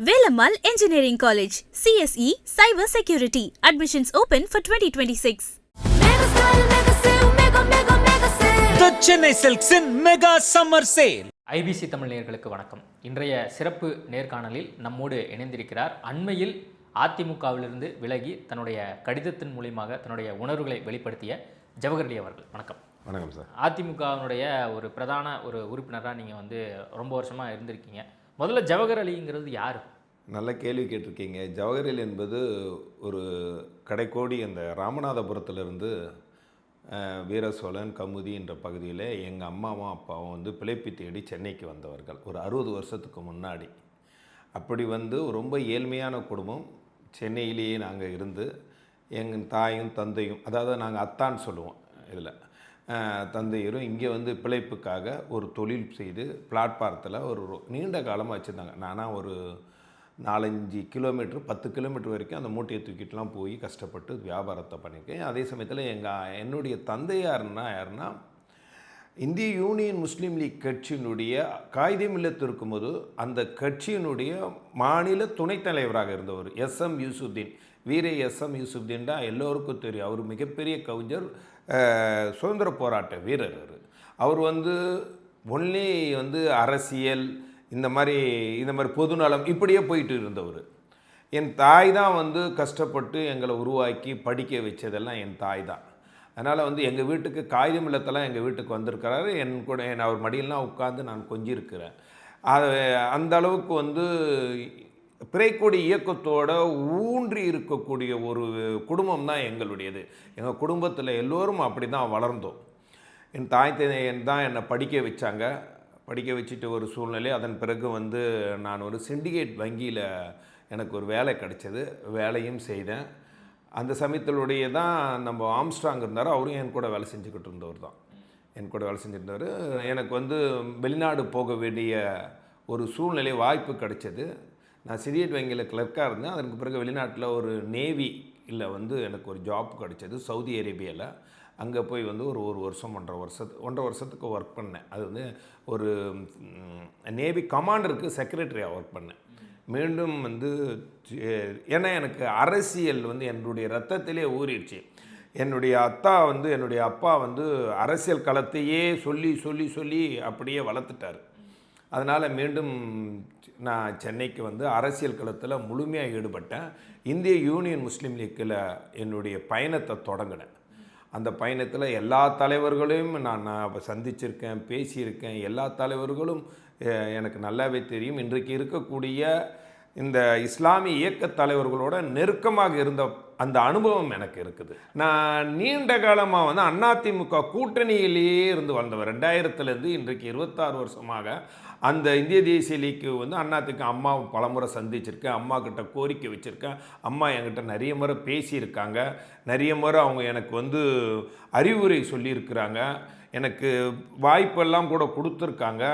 Velamal Engineering College, CSE, Cyber Security. Admissions open for 2026. The Chennai Silks in Mega Summer Sale. IBC Tamil நேயர்களுக்கு வணக்கம். இன்றைய சிறப்பு நேர்காணலில் நம்மோடு இணைந்திருக்கிறார். அண்மையில் அதிமுகவிலிருந்து விலகி தன்னுடைய கடிதத்தின் மூலியமாக தன்னுடைய உணர்வுகளை வெளிப்படுத்திய ஜவஹர் அலி அவர்கள். வணக்கம். வணக்கம் சார். அதிமுகவினுடைய ஒரு பிரதான உறுப்பினராக நீங்கள் ரொம்ப வருஷமாக இருந்திருக்கீங்க. முதல்ல ஜவஹர் அலிங்கிறது யார்? நல்ல கேள்வி கேட்டிருக்கீங்க. ஜவஹர் அலி என்பது ஒரு கடைக்கோடி அந்த ராமநாதபுரத்திலிருந்து வீர சோழன் கமுதி என்ற பகுதியில் எங்கள் அம்மாவும் அப்பாவும் பிழைப்பு தேடி சென்னைக்கு வந்தவர்கள் ஒரு 60 வருஷத்துக்கு முன்னாடி. அப்படி ரொம்ப ஏழ்மையான குடும்பம். சென்னையிலேயே நாங்கள் இருந்து எங்கள் தாயும் தந்தையும், அதாவது நாங்கள் அத்தான்னு சொல்லுவோம் இதில், தந்தையரும் இங்கே பிழைப்புக்காக ஒரு தொழில் செய்து பிளாட்பாரத்தில் ஒரு நீண்ட காலமாக வச்சுருந்தாங்க. நானாக ஒரு 4-5 கிலோமீட்டர் 10 கிலோமீட்டர் வரைக்கும் அந்த மூட்டையை தூக்கிட்டுலாம் போய் கஷ்டப்பட்டு வியாபாரத்தை பண்ணியிருக்கேன். அதே சமயத்தில் என்னுடைய தந்தையார்னா யாருன்னா, இந்திய யூனியன் முஸ்லீம் லீக் கட்சியினுடைய காயிதே மில்லத் இருக்கும்போது அந்த கட்சியினுடைய மாநில துணைத் தலைவராக இருந்தவர் எஸ்எம் யூசுப்தீன். வீரே எஸ்எம் யூசுப்தீன் தான் எல்லோருக்கும் தெரியும். அவர் மிகப்பெரிய கவிஞர், சுதந்திர போராட்ட வீரர். அவர் ஒன்லி அரசியல் இந்த மாதிரி பொதுநலம் இப்படியே போயிட்டு இருந்தவர். என் தாய் தான் கஷ்டப்பட்டு எங்களை உருவாக்கி படிக்க வச்சதெல்லாம் என் தாய் தான். அதனால் எங்கள் வீட்டுக்கு காகிதம் இல்லத்தெல்லாம் எங்கள் வீட்டுக்கு வந்திருக்கிறாரு. என் கூட அவர் மடியெல்லாம் உட்காந்து நான் கொஞ்சிருக்கிறேன். அது அந்த அளவுக்கு பிறைக்கொடி இயக்கத்தோடு ஊன்றி இருக்கக்கூடிய ஒரு குடும்பம் தான் எங்களுடையது. எங்கள் குடும்பத்தில் எல்லோரும் அப்படி தான் வளர்ந்தோம். என் தாய் தான் என்னை படிக்க வச்சாங்க. படிக்க வச்சுட்டு ஒரு சூழ்நிலை. அதன் பிறகு நான் ஒரு சிண்டிகேட் வங்கியில் எனக்கு ஒரு வேலை கிடைச்சது. வேலையும் செய்தேன். அந்த சமயத்திலுடைய தான் நம்ம ஆம்ஸ்ட்ராங் இருந்தார். அவரும் என் கூட வேலை செஞ்சுக்கிட்டு இருந்தவர் தான். என் கூட வேலை செஞ்சுருந்தவர். எனக்கு வெளிநாடு போக வேண்டிய ஒரு சூழ்நிலை வாய்ப்பு கிடைச்சது. நான் சிண்டிகேட் வங்கியில் கிளர்க்காக இருந்தேன். அதற்கு பிறகு வெளிநாட்டில் ஒரு நேவியில் எனக்கு ஒரு ஜாப் கிடைச்சது சவுதி அரேபியாவில். அங்கே போய் ஒரு வருஷம் 1.5 வருஷத்துக்கு ஒர்க் பண்ணேன். அது ஒரு நேவி கமாண்டருக்கு செக்ரட்டரியாக ஒர்க் பண்ணேன். மீண்டும் ஏன்னா எனக்கு அரசியல் என்னுடைய ரத்தத்திலே ஊறிடுச்சு. என்னுடைய அப்பா அரசியல் களத்தையே சொல்லி சொல்லி சொல்லி அப்படியே வளர்த்துட்டார். அதனால் மீண்டும் நான் சென்னைக்கு அரசியல் களத்தில் முழுமையாக ஈடுபட்டேன். இந்திய யூனியன் முஸ்லீம் லீக்கில் என்னுடைய பயணத்தை தொடங்கினேன். அந்த பயணத்தில் எல்லா தலைவர்களையும் நான் சந்திச்சிருக்கேன், பேசியிருக்கேன். எல்லா தலைவர்களும் எனக்கு நல்லாவே தெரியும். இன்றைக்கு இருக்கக்கூடிய இந்த இஸ்லாமிய இயக்க தலைவர்களோட நெருக்கமாக இருந்த அந்த அனுபவம் எனக்கு இருக்குது. நான் நீண்ட காலமாக அதிமுக கூட்டணியிலேயே இருந்து வந்தவர். 2000 இன்றைக்கு 26 வருஷமாக அந்த இந்திய தேசிய லீக்கு அதிமுக அம்மாவை பலமுறை சந்திச்சிருக்கேன். அம்மா கிட்ட கோரிக்கை வச்சுருக்கேன். அம்மா என்கிட்ட நிறைய முறை பேசியிருக்காங்க. நிறைய முறை அவங்க எனக்கு அறிவுரை சொல்லியிருக்கிறாங்க. எனக்கு வாய்ப்பெல்லாம் கூட கொடுத்துருக்காங்க.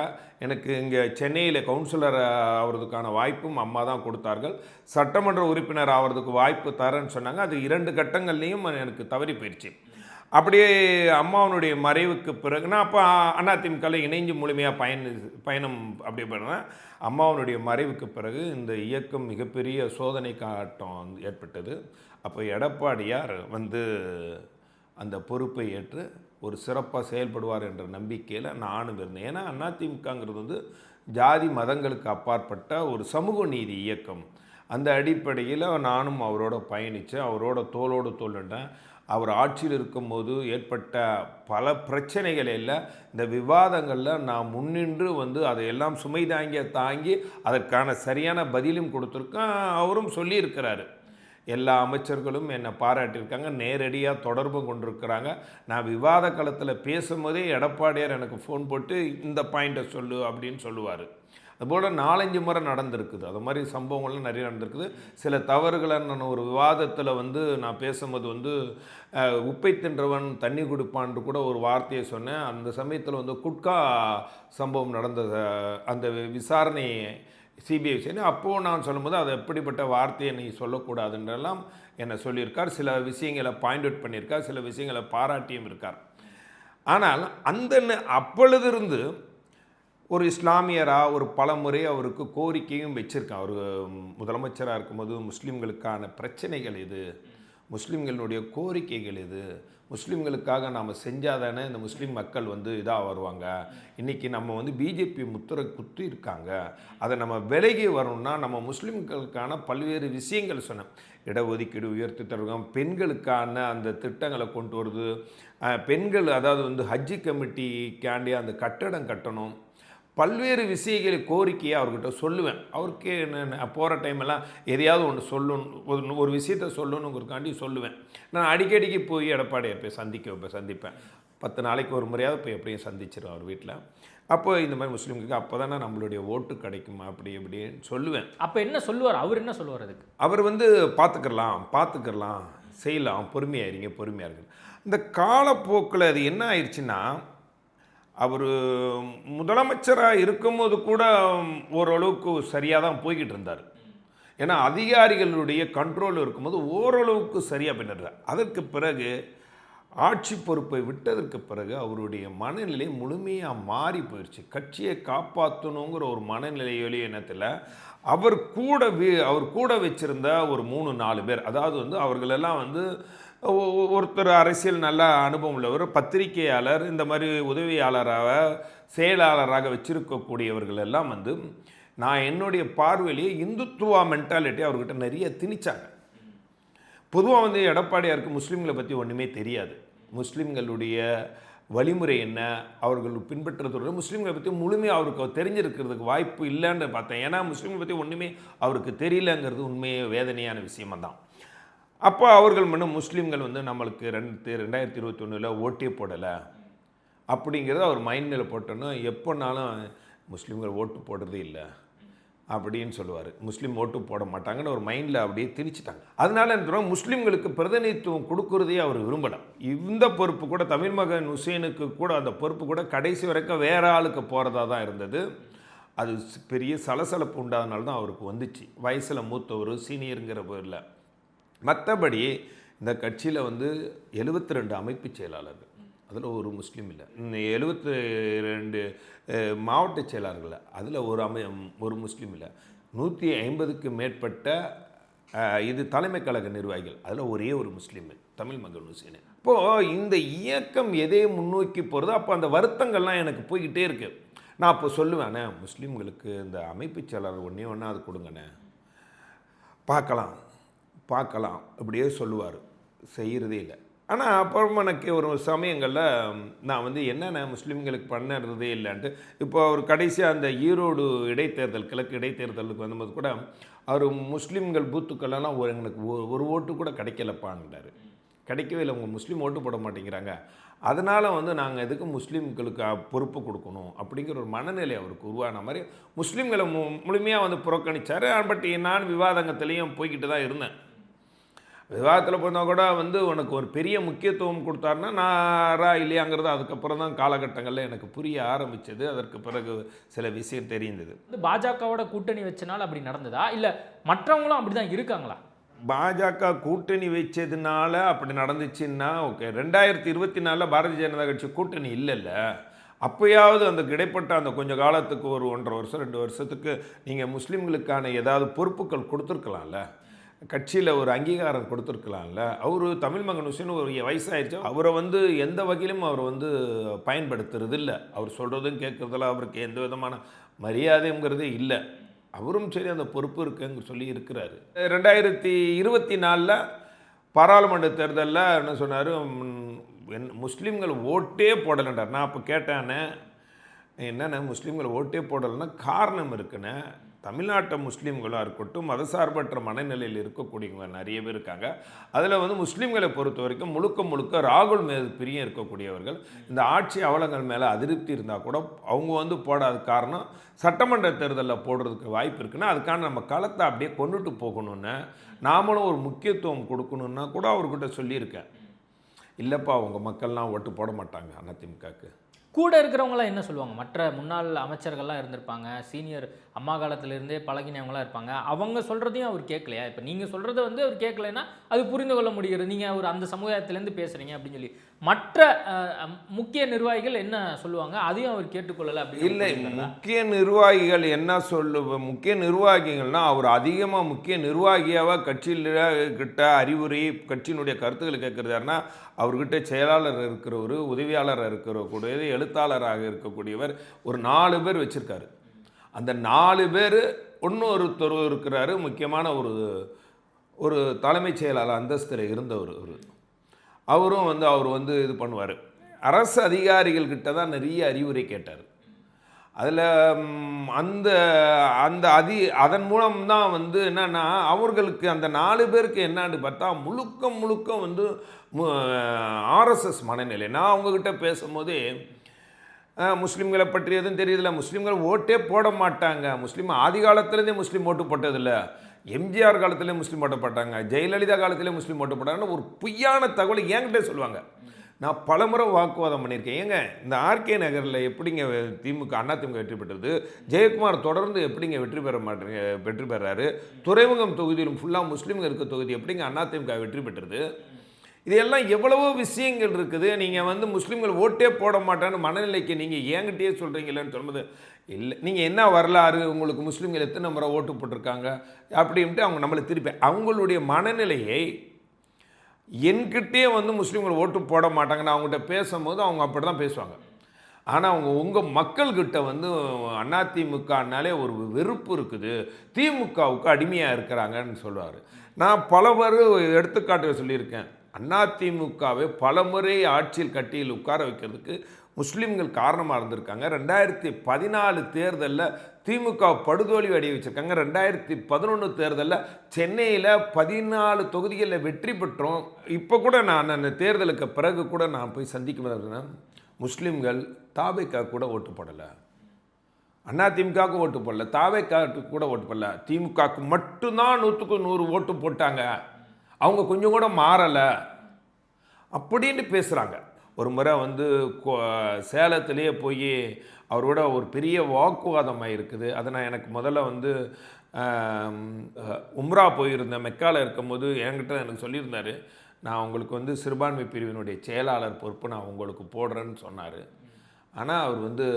எனக்கு இங்கே சென்னையில் கவுன்சிலர் ஆகிறதுக்கான வாய்ப்பும் அம்மா தான் கொடுத்தார்கள். சட்டமன்ற உறுப்பினர் ஆகிறதுக்கு வாய்ப்பு தரேன்னு சொன்னாங்க. அது 2 கட்டங்கள்லேயும் எனக்கு தவறி போயிடுச்சு. அப்படியே அம்மாவனுடைய மறைவுக்கு பிறகு நான் அப்போ அதிமுகவில் இணைஞ்சு முழுமையாக பயணம் அப்படி பண்ணேன். அம்மாவனுடைய மறைவுக்கு பிறகு இந்த இயக்கம் மிகப்பெரிய சோதனை காட்டம் ஏற்பட்டது. அப்போ எடப்பாடியார் அந்த பொறுப்பை ஏற்று ஒரு சிறப்பாக செயல்படுவார் என்ற நம்பிக்கையில் நானும் இருந்தேன். ஏன்னா அதிமுகங்கிறது ஜாதி மதங்களுக்கு அப்பாற்பட்ட ஒரு சமூக நீதி இயக்கம். அந்த அடிப்படையில் நானும் அவரோட பயணித்தேன். அவரோட தோளோடு தோளுண்டேன். அவர் ஆட்சியில் இருக்கும்போது ஏற்பட்ட பல பிரச்சனைகள் எல்லாம் இந்த விவாதங்களில் நான் முன்னின்று அதையெல்லாம் சுமை தாங்கி அதற்கான சரியான பதிலும் கொடுத்துருக்கேன். அவரும் சொல்லியிருக்கிறாரு. எல்லா அமைச்சர்களும் என்னை பாராட்டியிருக்காங்க, நேரடியாக தொடர்பு கொண்டிருக்கிறாங்க. நான் விவாத களத்தில் பேசும்போதே எடப்பாடியார் எனக்கு ஃபோன் போட்டு இந்த பாயிண்ட்டை சொல்லு அப்படின்னு சொல்லுவார். அதுபோல் 4-5 முறை நடந்திருக்குது. அது மாதிரி சம்பவங்கள்லாம் நிறைய நடந்திருக்குது. சில தவறுகளை நான் ஒரு விவாதத்தில் நான் பேசும்போது உப்பை தின்றவன் தண்ணி குடிப்பான்னு கூட ஒரு வார்த்தையை சொன்னேன். அந்த சமயத்தில் குட்கா சம்பவம் நடந்த அந்த விசாரணை சிபிஐ விசாரணை அப்போது நான் சொல்லும்போது அது எப்படிப்பட்ட வார்த்தையை நீ சொல்லக்கூடாதுன்றெல்லாம் என்னை சொல்லியிருக்கார். சில விஷயங்களை பாயிண்ட் அவுட் பண்ணியிருக்கார். சில விஷயங்களை பாராட்டியும் இருக்கார். ஆனால் அப்பொழுதிருந்து ஒரு இஸ்லாமியராக ஒரு பல முறை அவருக்கு கோரிக்கையும் வச்சுருக்கேன். அவர் முதலமைச்சராக இருக்கும்போது முஸ்லீம்களுக்கான பிரச்சனைகள் இது, முஸ்லீம்களுடைய கோரிக்கைகள் இது, முஸ்லீம்களுக்காக நாம் செஞ்சால் தானே இந்த முஸ்லீம் மக்கள் வந்து இதாக வருவாங்க. இன்றைக்கி நம்ம வந்து பிஜேபி முத்திரை குத்தி இருக்காங்க, அதை நம்ம விலகி வரணும்னா நம்ம முஸ்லீம்களுக்கான பல்வேறு விஷயங்கள் சொன்னேன். இடஒதுக்கீடு உயர்த்தி தருவோம், பெண்களுக்கான அந்த திட்டங்களை கொண்டு வருது, பெண்கள் அதாவது வந்து ஹஜ்ஜி கமிட்டிக்காண்டி அந்த கட்டடம் கட்டணும், பல்வேறு விஷயங்களை கோரிக்கையை அவர்கிட்ட சொல்லுவேன். அவருக்கு போகிற டைமெல்லாம் எதையாவது ஒன்று சொல்லணும், ஒரு விஷயத்த சொல்லணுங்கிறக்காண்டி சொல்லுவேன். நான் அடிக்கடிக்கு போய் எடப்பாடியை போய் சந்திப்பேன். 10 நாளைக்கு ஒரு முறையாவது போய் எப்படியும் சந்திச்சிருவேன் அவர் வீட்டில். அப்போ இந்த மாதிரி முஸ்லீம்களுக்கு அப்போ தானே நம்மளுடைய ஓட்டு கிடைக்குமா அப்படி இப்படின்னு சொல்லுவேன். அப்போ என்ன சொல்லுவார், அவர் என்ன சொல்லுவார் அதுக்கு? அவர் வந்து பார்த்துக்கலாம் செய்யலாம், பொறுமையாக இருக்கு. இந்த காலப்போக்கில் அது என்ன ஆயிடுச்சுன்னா, அவர் முதலமைச்சராக இருக்கும்போது கூட ஓரளவுக்கு சரியாக தான் போய்கிட்டு இருந்தார். ஏன்னா அதிகாரிகளுடைய கண்ட்ரோல் இருக்கும்போது ஓரளவுக்கு சரியாக பண்ணிடுறார். அதற்கு பிறகு ஆட்சி பொறுப்பை விட்டதற்கு பிறகு அவருடைய மனநிலை முழுமையாக மாறி போயிடுச்சு. கட்சியை காப்பாற்றணுங்கிற ஒரு மனநிலையிலே எண்ணத்தில் அவர் கூட வச்சுருந்த ஒரு 3-4 பேர், அதாவது வந்து அவர்களெல்லாம் வந்து ஒருத்தர் அரசியல் நல்ல அனுபவம் உள்ளவர், பத்திரிகையாளர், இந்த மாதிரி உதவியாளராக செயலாளராக வச்சிருக்கக்கூடியவர்கள் எல்லாம் வந்து நான் என்னுடைய பார்வையிலேயே இந்துத்துவா மென்டாலிட்டி அவர்கிட்ட நிறைய திணிச்சாங்க. பொதுவாக வந்து எடப்பாடியாருக்கு முஸ்லீம்களை பற்றி ஒன்றுமே தெரியாது. முஸ்லீம்களுடைய வழிமுறை என்ன, அவர்கள் பின்பற்றுறதோட முஸ்லீம்களை பற்றி முழுமையாக அவருக்கு தெரிஞ்சிருக்கிறதுக்கு வாய்ப்பு இல்லைன்னு பார்த்தேன். ஏன்னா முஸ்லீம்களை பற்றி ஒன்றுமே அவருக்கு தெரியலங்கிறது உண்மையே வேதனையான விஷயமாக தான். அப்போ அவர்கள் முஸ்லீம்கள் வந்து நம்மளுக்கு 2021 ஓட்டே போடலை அப்படிங்கிறத அவர் மைண்டில் போட்டோன்னா எப்போனாலும் முஸ்லீம்கள் ஓட்டு போடுறதே இல்லை அப்படின்னு சொல்லுவார். முஸ்லீம் ஓட்டு போட மாட்டாங்கன்னு ஒரு மைண்டில் அப்படியே திணிச்சிட்டாங்க. அதனால என்ன முஸ்லீம்களுக்கு பிரதிநிதித்துவம் கொடுக்குறதே அவர் விரும்பலை. இந்த பொறுப்பு கூட தமிழ் மகன் ஹுசேனுக்கு கூட அந்த பொறுப்பு கூட கடைசி வரைக்கும் வேற ஆளுக்கு போகிறதா தான் இருந்தது. அது பெரிய சலசலப்பு உண்டாதனால தான் அவருக்கு வந்துச்சு. வயசில் மூத்தவர், சீனியருங்கிற பேரில். மற்றபடி இந்த கட்சியில் வந்து 72 அமைப்பு செயலாளர்கள், அதில் ஒரு முஸ்லீம் இல்லை. 72 மாவட்ட செயலாளர்கள், அதில் ஒரு முஸ்லீம் இல்லை. 150க்கு மேற்பட்ட இது தலைமை கழக நிர்வாகிகள், அதில் ஒரே ஒரு முஸ்லீம், தமிழ் மகன் ஹுசேன். இப்போது இந்த இயக்கம் எதே முன்னோக்கி போகிறதோ அப்போ அந்த வருத்தங்கள்லாம் எனக்கு போய்கிட்டே இருக்குது. நான் அப்போ சொல்லுவேண்ணே, முஸ்லீம்களுக்கு இந்த அமைப்பு செயலாளர் ஒன்றா அது கொடுங்கண்ணே, பார்க்கலாம் அப்படியே சொல்லுவார், செய்கிறதே இல்லை. ஆனால் அப்புறம் எனக்கு ஒரு சமயங்களில் நான் வந்து என்னென்ன முஸ்லீம்களுக்கு பண்ணுறதே இல்லைன்ட்டு, இப்போ அவர் கடைசியாக அந்த ஈரோடு இடைத்தேர்தல், கிழக்கு இடைத்தேர்தலுக்கு வந்தபோது கூட அவர் முஸ்லீம்கள் பூத்துக்கள்லாம் எங்களுக்கு ஒரு ஓட்டு கூட கிடைக்கலப்பான்ட்டார். கிடைக்கவே இல்லை, உங்கள் முஸ்லீம் ஓட்டு போட மாட்டேங்கிறாங்க, அதனால் வந்து நாங்கள் எதுக்கு முஸ்லீம்களுக்கு பொறுப்பு கொடுக்கணும் அப்படிங்கிற ஒரு மனநிலை அவருக்கு உருவான மாதிரி முஸ்லீம்களை முழுமையாக வந்து புறக்கணித்தார். பட் நான் விவாதங்கத்திலையும் போய்கிட்டு தான் இருந்தேன். விவாதத்தில் போனால் கூட வந்து உனக்கு ஒரு பெரிய முக்கியத்துவம் கொடுத்தாருன்னா நாரா இல்லையாங்கிறது அதுக்கப்புறம் தான் காலகட்டங்களில் எனக்கு புரிய ஆரம்பித்தது. அதற்கு பிறகு சில விஷயம் தெரிந்தது. பாஜகவோட கூட்டணி வச்சனால அப்படி நடந்ததா, இல்லை மற்றவங்களும் அப்படி தான் இருக்காங்களா? பாஜக கூட்டணி வச்சதுனால அப்படி நடந்துச்சுன்னா ஓகே. 2024 பாரதிய ஜனதா கட்சி கூட்டணி இல்லைல்ல, அப்போயாவது அந்த இடைப்பட்ட அந்த கொஞ்சம் காலத்துக்கு ஒரு 1.5 வருஷம் 2 வருஷத்துக்கு நீங்கள் முஸ்லீம்களுக்கான ஏதாவது பொறுப்புகள் கொடுத்துருக்கலாம்ல, கட்சியில் ஒரு அங்கீகாரம் கொடுத்துருக்கலாம்ல. அவர் தமிழ் மகன் ஹுசேன் ஒரு வயசாகிடுச்சு, அவரை வந்து எந்த வகையிலும் அவர் வந்து பயன்படுத்துறது இல்லை. அவர் சொல்கிறதும் கேட்குறதில்ல, அவருக்கு எந்த விதமான மரியாதைங்கிறதே இல்லை. அவரும் சரி அந்த பொறுப்பு இருக்குன்னு சொல்லி இருக்கிறாரு. 2024 பாராளுமன்ற தேர்தலில் என்ன சொன்னார், முஸ்லீம்கள் ஓட்டே போடலைன்றார். நான் அப்போ கேட்டேன்னு, என்னென்ன முஸ்லீம்கள் ஓட்டே போடலைன்னா காரணம் இருக்குன்னு, தமிழ்நாட்டு முஸ்லீம்களாக இருக்கட்டும், மதசார்பற்ற மனநிலையில் இருக்கக்கூடியவங்க நிறைய பேர் இருக்காங்க. அதில் வந்து முஸ்லீம்களை பொறுத்த வரைக்கும் முழுக்க ராகுல் மீது பிரியம் இருக்கக்கூடியவர்கள். இந்த ஆட்சி அவலங்கள் மேலே அதிருப்தி இருந்தால் கூட அவங்க வந்து போடாத காரணம் சட்டமன்ற தேர்தலில் போடுறதுக்கு வாய்ப்பு இருக்குன்னா அதுக்கான நம்ம களத்தை அப்படியே கொண்டுட்டு போகணுன்னு, நாமளும் ஒரு முக்கியத்துவம் கொடுக்கணுன்னா கூட அவர்கிட்ட சொல்லியிருக்கேன். இல்லைப்பா உங்கள் மக்கள்லாம் ஓட்டு போட மாட்டாங்க அதிமுகவுக்கு, கூட இருக்கிறவங்களாம் என்ன சொல்லுவாங்க? மற்ற முன்னாள் அமைச்சர்கள்லாம் இருந்திருப்பாங்க, சீனியர் அம்மா காலத்திலேருந்தே பழகினவங்களாம் இருப்பாங்க. அவங்க சொல்கிறதையும் அவர் கேட்கலையா? இப்போ நீங்கள் சொல்கிறத வந்து அவர் கேட்கலைன்னா அது புரிந்து கொள்ள முடிகிறது. நீங்கள் ஒரு அந்த சமுதாயத்திலேருந்து பேசுகிறீங்க அப்படின்னு சொல்லி மற்ற முக்கிய நிர்வாகிகள் என்ன சொல்லுவாங்க? அதையும் அவர் கேட்டுக்கொள்ளலை அப்படின்னு இல்லை. முக்கிய நிர்வாகிகள் என்ன முக்கிய நிர்வாகிகள்னால் அவர் அதிகமாக முக்கிய நிர்வாகியாக கட்சியில் கிட்ட அறிவுரை, கட்சியினுடைய கருத்துக்களை கேட்குறதாருன்னா அவர்கிட்ட செயலாளர் இருக்கிறவர், உதவியாளர் இருக்கக்கூடியது, எழுத்தாளராக இருக்கக்கூடியவர், ஒரு 4 பேர் வச்சுருக்காரு. அந்த 4 பேர் ஒருத்தர் இருக்கிறாரு, முக்கியமான ஒரு தலைமைச் செயலாளர் அந்தஸ்தில் இருந்தவர். அவரும் வந்து அவர் இது பண்ணுவார். அரசு அதிகாரிகள்கிட்ட தான் நிறைய அறிவுரை கேட்டார். அதில் அதன் மூலம்தான் என்னென்னா அவர்களுக்கு அந்த 4 பேருக்கு என்னான்னு பார்த்தா முழுக்க ஆர்எஸ்எஸ் மனநிலை. நான் அவங்கக்கிட்ட பேசும்போதே முஸ்லீம்களை பற்றி எதுவும் தெரியுதில்ல, முஸ்லீம்கள் ஓட்டே போட மாட்டாங்க, முஸ்லீம் ஆதி காலத்துலேருந்தே முஸ்லீம் ஓட்டு போட்டதில்லை, எம்ஜிஆர் காலத்திலே முஸ்லீம் ஓட்டு போட்டாங்க, ஜெயலலிதா காலத்திலே முஸ்லீம் ஓட்டு போட்டாங்கன்னு ஒரு பொய்யான தகவலை என்கிட்ட சொல்லுவாங்க. நான் பலமுறை வாக்குவாதம் பண்ணியிருக்கேன். ஏங்க இந்த ஆர்கே நகரில் எப்படிங்க அதிமுக வெற்றி பெற்றது? ஜெயக்குமார் தொடர்ந்து எப்படிங்க வெற்றி பெறாரு? துறைமுகம் தொகுதியிலும் ஃபுல்லாக முஸ்லீம்கள் இருக்க தொகுதி எப்படிங்க அதிமுக வெற்றி பெற்றது? இதெல்லாம் எவ்வளவோ விஷயங்கள் இருக்குது. நீங்கள் முஸ்லீம்கள் ஓட்டே போட மாட்டான்னு மனநிலைக்கு நீங்கள் ஏங்கிட்டே சொல்கிறீங்களேன்னு சொல்லும்போது, இல்லை நீங்கள் என்ன வரலாறு, உங்களுக்கு முஸ்லீம்கள் எத்தனை முறை ஓட்டு போட்டிருக்காங்க அப்படின்ட்டு அவங்க நம்மளை திருப்பி அவங்களுடைய மனநிலையை என்கிட்டே முஸ்லீம்கள் ஓட்டு போட மாட்டாங்கன்னு அவங்ககிட்ட பேசும்போது அவங்க அப்படி தான் பேசுவாங்க. ஆனால் அவங்க உங்கள் மக்கள்கிட்ட அதிமுகனாலே ஒரு வெறுப்பு இருக்குது, திமுகவுக்கு அடிமையாக இருக்கிறாங்கன்னு சொல்லுவார். நான் பலவர் எடுத்துக்காட்டு சொல்லியிருக்கேன். அதிமுகவை பலமுறை ஆட்சியில் கட்டியில் உட்கார வைக்கிறதுக்கு முஸ்லீம்கள் காரணமாக இருந்திருக்காங்க. 2014 தேர்தலில் திமுக படுதோல்வி அடைய வச்சுருக்காங்க. 2011 தேர்தலில் சென்னையில் 14 தொகுதிகளில் வெற்றி பெற்றோம். இப்போ கூட நான் அந்த தேர்தலுக்கு பிறகு கூட நான் போய் சந்திக்கும் முஸ்லீம்கள் தாவேக்கா கூட ஓட்டு போடலை, அதிமுகவுக்கு ஓட்டு போடல, தாவேக்காவுக்கு கூட ஓட்டு போடல, திமுகவுக்கு மட்டும்தான் 100க்கு 100 ஓட்டு போட்டாங்க, அவங்க கொஞ்சம் கூட மாறலை அப்படின்னு பேசுகிறாங்க. ஒரு முறை சேலத்திலேயே போய் அவரோட ஒரு பெரிய வாக்குவாதமாக இருக்குது. அதை நான் எனக்கு முதல்ல உம்ரா போயிருந்தேன், மெக்காவில் இருக்கும்போது என்கிட்ட எனக்கு சொல்லியிருந்தார், நான் உங்களுக்கு சிறுபான்மை பிரிவினுடைய செயலாளர் பொறுப்பு நான் உங்களுக்கு போடுறேன்னு சொன்னார். ஆனால் அவர்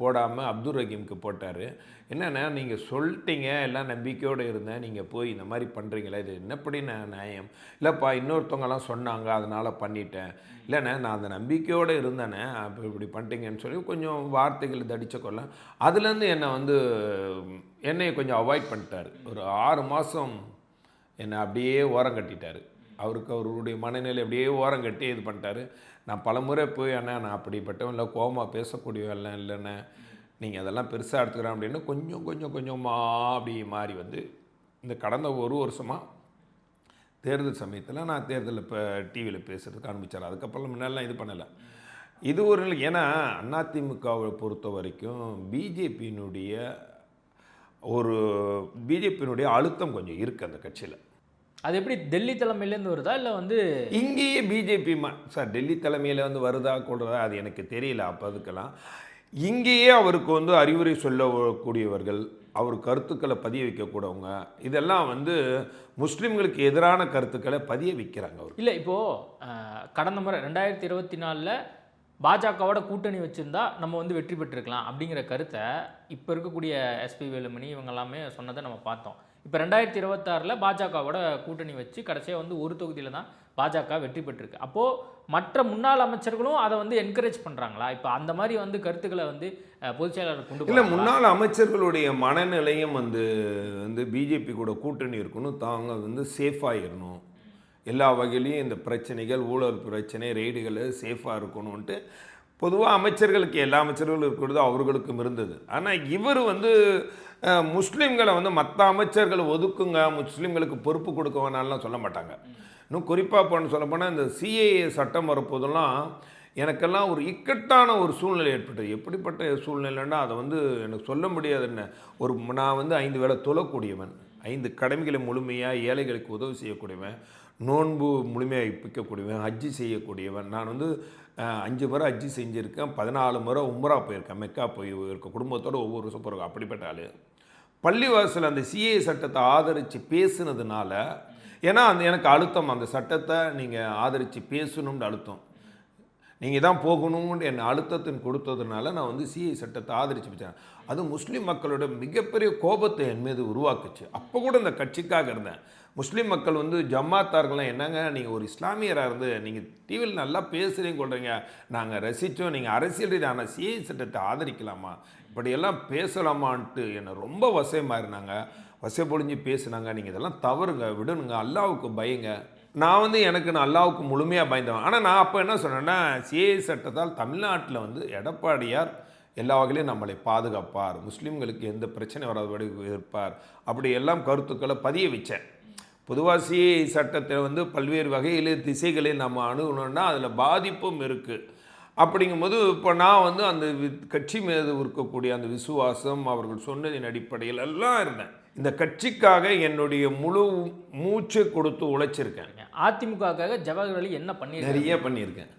போடாமல் அப்துல் ரஹீமுக்கு போட்டார். என்னென்னா நீங்கள் சொல்லிட்டீங்க, எல்லாம் நம்பிக்கையோடு இருந்தேன், நீங்கள் போய் இந்த மாதிரி பண்ணுறீங்களா, இது என்னப்படி நியாயம்? இல்லைப்பா இன்னொருத்தவங்கலாம் சொன்னாங்க அதனால் பண்ணிட்டேன். இல்லைண்ணே நான் அந்த நம்பிக்கையோடு இருந்தேனே, அப்போ இப்படி பண்ணிட்டீங்கன்னு சொல்லி கொஞ்சம் வார்த்தைகள் தடிச்ச கொள்ள அதுலேருந்து என்னை கொஞ்சம் அவாய்ட் பண்ணிட்டார். ஒரு 6 மாதம் என்னை அப்படியே ஓரம் கட்டிட்டார். அவருடைய மனநிலை அப்படியே ஓரம் கட்டி இது பண்ணிட்டார். நான் பலமுறை போய் அண்ணா நான் அப்படிப்பட்டவன் இல்லை, கோமா பேசக்கூடியவெல்லாம் இல்லைண்ணே, நீங்கள் அதெல்லாம் பெருசாக எடுத்துக்கிறேன் அப்படின்னு கொஞ்சமாக அப்படி மாறி இந்த கடந்த 1 வருஷமாக தேர்தல் சமயத்தில் நான் தேர்தலில் இப்போ டிவியில் பேசுகிறதுக்கு ஆரம்பித்தார். அதுக்கப்புறம் முன்னாடிலாம் இது பண்ணலை. இது ஒரு நிலை. ஏன்னா அதிமுகவை பொறுத்த வரைக்கும் பிஜேபியினுடைய அழுத்தம் கொஞ்சம் இருக்குது அந்த கட்சியில். அது எப்படி டெல்லி தலைமையிலேருந்து வருதா இல்லை இங்கேயே பிஜேபி சார் டெல்லி தலைமையில் வருதா கொள்றதா அது எனக்கு தெரியல. அப்போ அதுக்கெல்லாம் இங்கேயே அவருக்கு அறிவுரை சொல்லக்கூடியவர்கள், அவர் கருத்துக்களை பதிய வைக்கக்கூடவங்க, இதெல்லாம் முஸ்லீம்களுக்கு எதிரான கருத்துக்களை பதிய வைக்கிறாங்க. அவர் இல்லை இப்போது கடந்த முறை 2024 பாஜகவோட கூட்டணி வச்சுருந்தா நம்ம வெற்றி பெற்றிருக்கலாம் அப்படிங்கிற கருத்தை இப்போ இருக்கக்கூடிய எஸ்பி வேலுமணி இவங்க எல்லாமே சொன்னதை நம்ம பார்த்தோம். இப்போ 2026 பாஜகவோட கூட்டணி வச்சு கடைசியாக ஒரு தொகுதியில் தான் பாஜக வெற்றி பெற்றிருக்கு. அப்போது மற்ற முன்னாள் அமைச்சர்களும் அதை என்கரேஜ் பண்ணுறாங்களா? இப்போ அந்த மாதிரி கருத்துக்களை பொதுச் செயலாளர் கொண்டு இல்லை, முன்னாள் அமைச்சர்களுடைய மனநிலையும் பிஜேபி கூட கூட்டணி இருக்கணும், தாங்க சேஃபாக இருக்கணும், எல்லா வகையிலையும் இந்த பிரச்சனைகள், ஊழல் பிரச்சனை, ரெய்டுகள் சேஃபாக இருக்கணும்ன்ட்டு பொதுவாக அமைச்சர்களுக்கு எல்லா அமைச்சர்களும் இருக்கிறதோ அவர்களுக்கும் இருந்தது. ஆனால் இவர் முஸ்லீம்களை மற்ற அமைச்சர்களை ஒதுக்குங்க, முஸ்லீம்களுக்கு பொறுப்பு கொடுக்க வேணாம்லாம் சொல்ல மாட்டாங்க. இன்னும் குறிப்பாக சொல்லப்போனால் இந்த சிஏஏ சட்டம் வரப்போதெல்லாம் எனக்கெல்லாம் ஒரு இக்கட்டான ஒரு சூழ்நிலை ஏற்பட்டது. எப்படிப்பட்ட சூழ்நிலைன்னா அதை எனக்கு சொல்ல முடியாதுன்னு. நான் 5 வேளை தொழக்கூடியவன், 5 கடமைகளை முழுமையாக ஏழைகளுக்கு உதவி செய்யக்கூடியவன், நோன்பு முழுமையாக பிக்கக்கூடியவன், ஹஜ்ஜி செய்யக்கூடியவன். நான் வந்து 5 முறை ஹஜ்ஜி செஞ்சுருக்கேன், 14 முறை உம்ரா போயிருக்கேன், மெக்கா போயிருக்கேன், குடும்பத்தோடு ஒவ்வொரு வருஷம் போயிருக்கேன். அப்படிப்பட்ட ஆள் பள்ளிவாசல் அந்த சிஏ சட்டத்தை ஆதரித்து பேசுனதுனால, ஏன்னா எனக்கு அழுத்தம், அந்த சட்டத்தை நீங்கள் ஆதரித்து பேசணும்னு அழுத்தம், நீங்கள் தான் போகணும்னு என் அழுத்தத்தின் கொடுத்ததுனால நான் வந்து சிஏ சட்டத்தை ஆதரித்து வச்சேன். அது முஸ்லீம் மக்களோட மிகப்பெரிய கோபத்தை என் மீது உருவாக்குச்சு. அப்போ கூட இந்த கட்சிக்காக இருந்தேன். முஸ்லீம் மக்கள் வந்து ஜமாத்தார்கள்லாம் என்னங்க நீங்கள் ஒரு இஸ்லாமியராக இருந்து நீங்கள் டிவியில் நல்லா பேசுகிறீங்க கொள்றீங்க, நாங்கள் ரசித்தோம், நீங்கள் அரசியல் ரீதியான சிஏ சட்டத்தை ஆதரிக்கலாமா, இப்படியெல்லாம் பேசலாமான்ட்டு என்னை ரொம்ப வசைமாறினாங்க, வசைப்பொழிஞ்சு பேசுனாங்க. நீங்கள் இதெல்லாம் தவறுங்க, விடணுங்க, அல்லாவுக்கு பயங்க. நான் வந்து நான் அல்லாவுக்கு முழுமையாக பயந்தவன். ஆனால் நான் அப்போ என்ன சொன்னேன்னா, சிஏ சட்டத்தால் தமிழ்நாட்டில் வந்து எடப்பாடியார் எல்லா வகையிலையும் நம்மளை பாதுகாப்பார், முஸ்லீம்களுக்கு எந்த பிரச்சனை வராதபடி இருப்பார், அப்படி எல்லாம் கருத்துக்களை பதிய வச்சேன். பொதுவாக சிஏ சட்டத்தை வந்து பல்வேறு வகையில் திசைகளில் நம்ம அணுகணுன்னா அதில் பாதிப்பும் இருக்குது. அப்படிங்கும்போது இப்போ நான் வந்து அந்த கட்சி மீது இருக்கக்கூடிய அந்த விசுவாசம், அவர்கள் சொன்னதின் அடிப்படையில் எல்லாம் இருந்தேன். இந்த கட்சிக்காக என்னுடைய முழு மூச்சை கொடுத்து உழைச்சிருக்கேன். அதிமுகவுக்காக ஜவஹர் அலி என்ன நிறைய பண்ணியிருக்கேன்.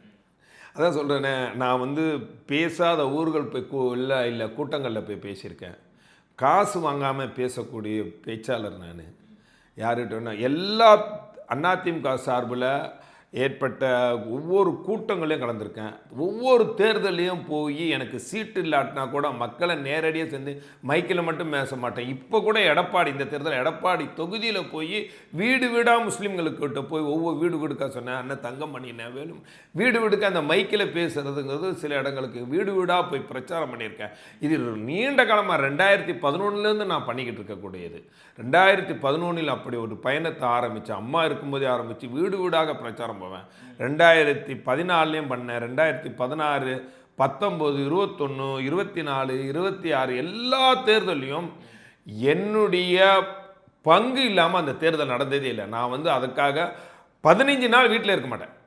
அதான் சொல்கிறேனே, நான் வந்து பேசாத ஊர்கள் போய் இல்லை கூட்டங்களில் போய் பேசியிருக்கேன். காசு வாங்காமல் பேசக்கூடிய பேச்சாளர் நான். யார்கிட்ட எல்லா அதிமுக சார்பில் ஏற்பட்ட ஒவ்வொரு கூட்டங்களையும் கலந்துருக்கேன். ஒவ்வொரு தேர்தலையும் போய் எனக்கு சீட்டு இல்லாட்டினா கூட மக்களை நேரடியாக சேர்ந்து மைக்கில் மட்டும் பேச மாட்டேன். இப்போ கூட எடப்பாடி, இந்த தேர்தல் எடப்பாடி தொகுதியில் போய் வீடு வீடாக முஸ்லீம்களுக்கிட்ட போய் ஒவ்வொரு வீடு வீடுக்காக சொன்னேன். அண்ணன் தங்கமணி வேணும் வீடு வீடுக்கு அந்த மைக்கில் பேசுகிறதுங்கிறது சில இடங்களுக்கு வீடு வீடாக போய் பிரச்சாரம் பண்ணியிருக்கேன். இது நீண்ட காலமாக 2011 நான் பண்ணிக்கிட்டு இருக்கக்கூடியது. 2011 அப்படி ஒரு பயணத்தை ஆரம்பித்தேன். அம்மா இருக்கும்போதே ஆரம்பித்து வீடு வீடாக பிரச்சாரம் போவேன். 2014 பண்ணேன், 2016, 19, 21, 24, 26 எல்லா தேர்தலையும் என்னுடைய பங்கு இல்லாமல் அந்த தேர்தல் நடந்ததே இல்லை. நான் வந்து அதுக்காக 15 நாள் வீட்டில் இருக்க மாட்டேன்.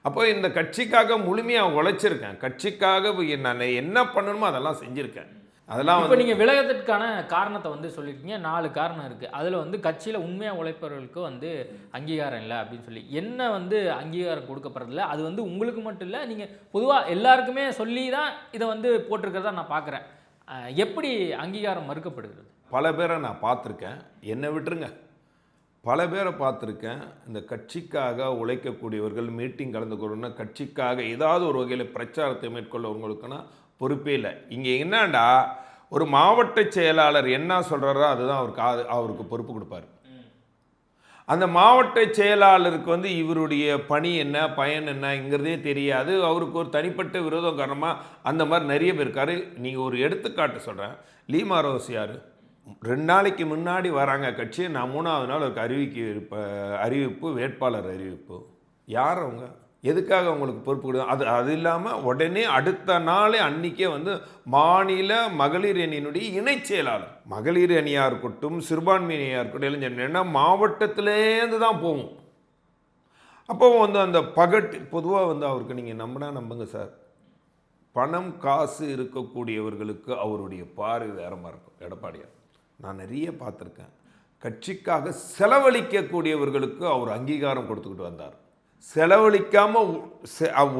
அப்போ இந்த கட்சிக்காக முழுமையாக உழைச்சிருக்கேன். கட்சிக்காக நான் என்ன பண்ணணுமோ அதெல்லாம் செஞ்சுருக்கேன். அதெல்லாம் இப்போ நீங்கள் விலகத்திற்கான காரணத்தை வந்து சொல்லியிருக்கீங்க. 4 காரணம் இருக்குது. அதில் வந்து கட்சியில் உண்மையாக உழைப்பவர்களுக்கு வந்து அங்கீகாரம் இல்லை அப்படின்னு சொல்லி, என்ன வந்து அங்கீகாரம் கொடுக்கப்படுறதில்ல, அது வந்து உங்களுக்கு மட்டும் இல்லை, நீங்கள் பொதுவாக எல்லாருக்குமே சொல்லி தான் இதை வந்து போட்டிருக்கிறதா நான் பார்க்குறேன். எப்படி அங்கீகாரம் மறுக்கப்படுகிறது? பல பேரை நான் பார்த்துருக்கேன், என்னை விட்டுருங்க, பல பேரை பார்த்துருக்கேன். இந்த கட்சிக்காக உழைக்கக்கூடியவர்கள் மீட்டிங் கலந்துக்கணும்னா கட்சிக்காக ஏதாவது ஒரு வகையில் பிரச்சாரத்தை மேற்கொள்ளவங்களுக்குன்னா பொறுப்பே இல்லை. இங்கே என்னண்டா, ஒரு மாவட்ட செயலாளர் என்ன சொல்கிறாரோ அதுதான் அவருக்கு பொறுப்பு கொடுப்பார். அந்த மாவட்ட செயலாளருக்கு வந்து இவருடைய பணி என்ன, பயன் என்னங்கிறதே தெரியாது. அவருக்கு ஒரு தனிப்பட்ட விரோதம் காரணமாக அந்த மாதிரி நிறைய பேர் இருக்காரு. நீங்கள் ஒரு எடுத்துக்காட்டு சொல்கிறேன். லீமா ரோஸ் யார்? 2 நாளைக்கு முன்னாடி வராங்க கட்சி, நான் 3ஆவது நாள் ஒரு அறிவிப்பு, வேட்பாளர் அறிவிப்பு. யார் அவங்க? எதுக்காக அவங்களுக்கு பொறுப்பு கொடுக்கும்? அது இல்லாமல் உடனே அடுத்த நாளே அன்றைக்கே வந்து மாநில மகளிர் அணியினுடைய இணை செயலாளர், மகளிர் அணியாக இருக்கட்டும், சிறுபான்மை அணியாக இருக்கட்டும், இளைஞர்னா மாவட்டத்திலேருந்து தான் போகும். அப்போ வந்து அந்த பொதுவாக வந்து அவருக்கு நீங்கள் நம்புங்க சார், பணம் காசு இருக்கக்கூடியவர்களுக்கு அவருடைய பார்வை வேற மாதிரி இருக்கும். எடப்பாடியார் நான் நிறைய பார்த்துருக்கேன். கட்சிக்காக செலவழிக்கக்கூடியவர்களுக்கு அவர் அங்கீகாரம் கொடுத்துக்கிட்டு வந்தார். செலவழிக்காமல்